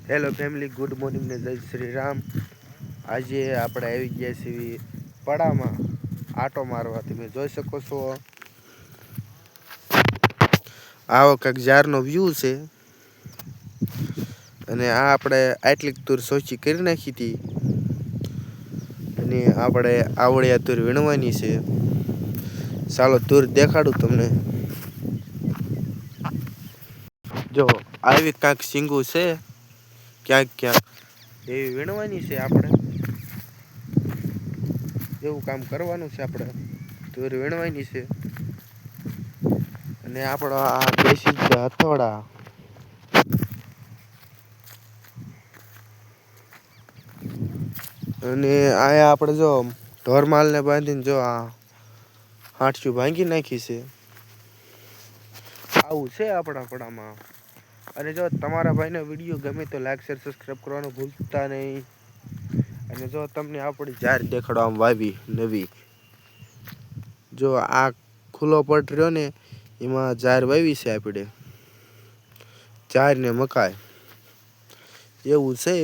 Hello family, good morning ને જય શ્રી રામ। આજે આપણે આવી ગયા છીએ પડામાં આટો મારવા। તમે જોઈ શકો છો આવો કંઈક ઝાડનો વ્યૂ છે અને આ આપણે આટલી તૂર સોચી કરી નાખી હતી અને આપણે આવડિયા તૂર વીણવાની છે। ચાલો તૂર દેખાડું તમને। જો આવી કાંક સિંગુ છે ક્યાંક ક્યાંક એવી વીણવાની છે। આપણે એવું કામ કરવાનું છે। આપણે તૂર વીણવાની છે અને આપણો આ દેશી હથોડા અને આયા આપણે જો ઢોરમાલને બાંધીને જો આ હાંઠિયું ભાંગી નાખી છે। આવું છે આપણા પડામાં। અને જો તમારા ભાઈને વિડીયો ગમે તો લાઈક શેર સબસ્ક્રાઈબ કરવાનું ભૂલતા નહીં। અને જો તમને આપણી ઝાર દેખાડવામાં વાવી નવી, જો આ ખુલ્લો પટ રહ્યો ને એમાં ઝાર વાવી છે આપણે, ઝાર ને મકાઈ એવું છે।